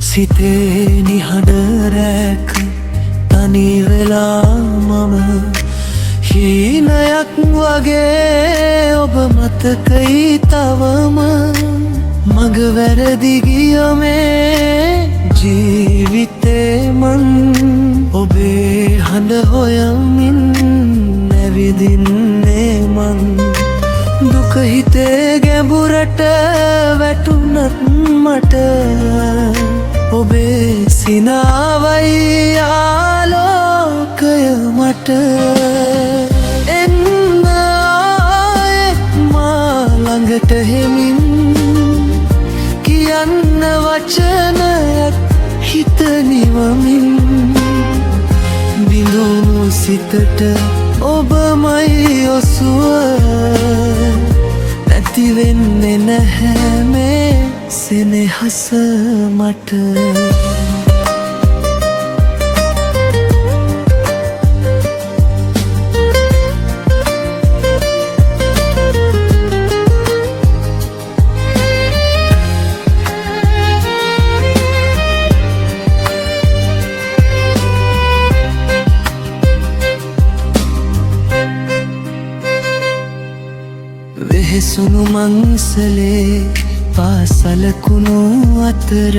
සිතේ නිහඬ රැක තනි වෙලා මම හීනයක් වගේ ඔබ මතකයි තවම මග වැරදි ගිය මේ ජීවිතේ මන් ඔබේ හඬ හොයමින් නැවිදින්නේ මන් දුක හිතේ ගැඹුරට වැටුණත් මට ඔබේ සිනාවයි ආලෝකය මට එන්න ආයෙත් මා ළඟට හෙමින් කියන්න වචනයක් හිත නිවමින් බිඳුණු සිතට ඔබමයි ඔසුව නැති වෙන්නේ නැහැ මේ සෙනෙහස මට වෙහෙසුණු මංසලේ පාසලකුණු අතර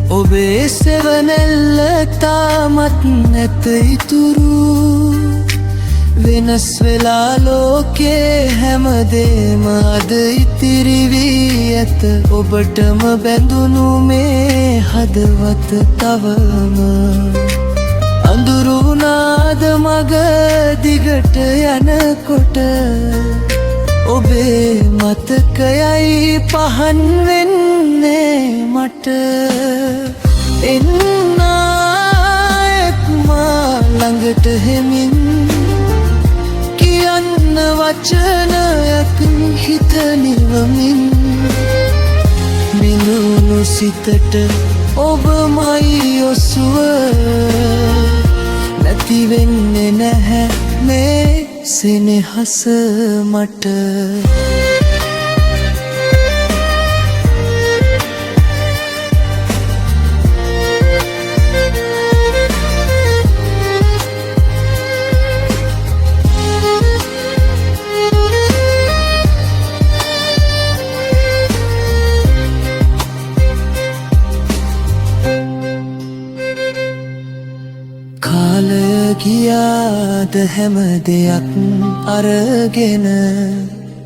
ඔබේ සෙවණැල්ල තාමත් නැත ඉතුරු වෙනස් වෙලා ලෝකේ හැමදේම අද ඉතිරි වී ඇත ඔබටම බැඳුණු මේ හදවත තවම අඳුරුනාද මග දිගට යනකොට ඔබේ මතකයයි පහන් වෙන්නේ මට එන්න ආයෙත් මා ළඟට හෙමින් කියන්න වචනයක් හිත නිවමින් බිඳුණු සිතට ඔබමයි ඔසුව නැති වෙන්නේ නැහැ මේ සෙනෙහස මට කාලය ගියාද හැම දෙයක් අරගෙන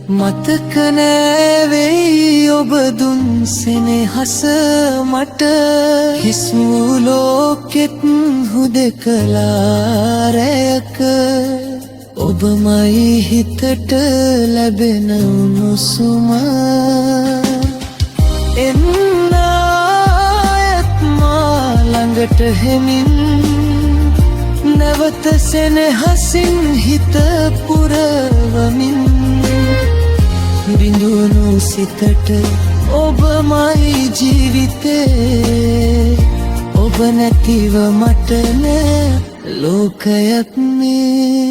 මතක නෑවෙයි ඔබ දුන් සෙනෙහස මට හිස් වූ ලෝකෙත් හුදෙකලා රැයක ඔබමයි හිතට ලැබෙන උණුසුම එන්න ආයෙත් මා ළඟට හෙමින් නැවත සෙනෙහසින් හිත පුරවමින් බිඳුණු සිතට ඔබමයි ජීවිතේ ඔබ නැතිව මට නෑ ලෝකයක් මේ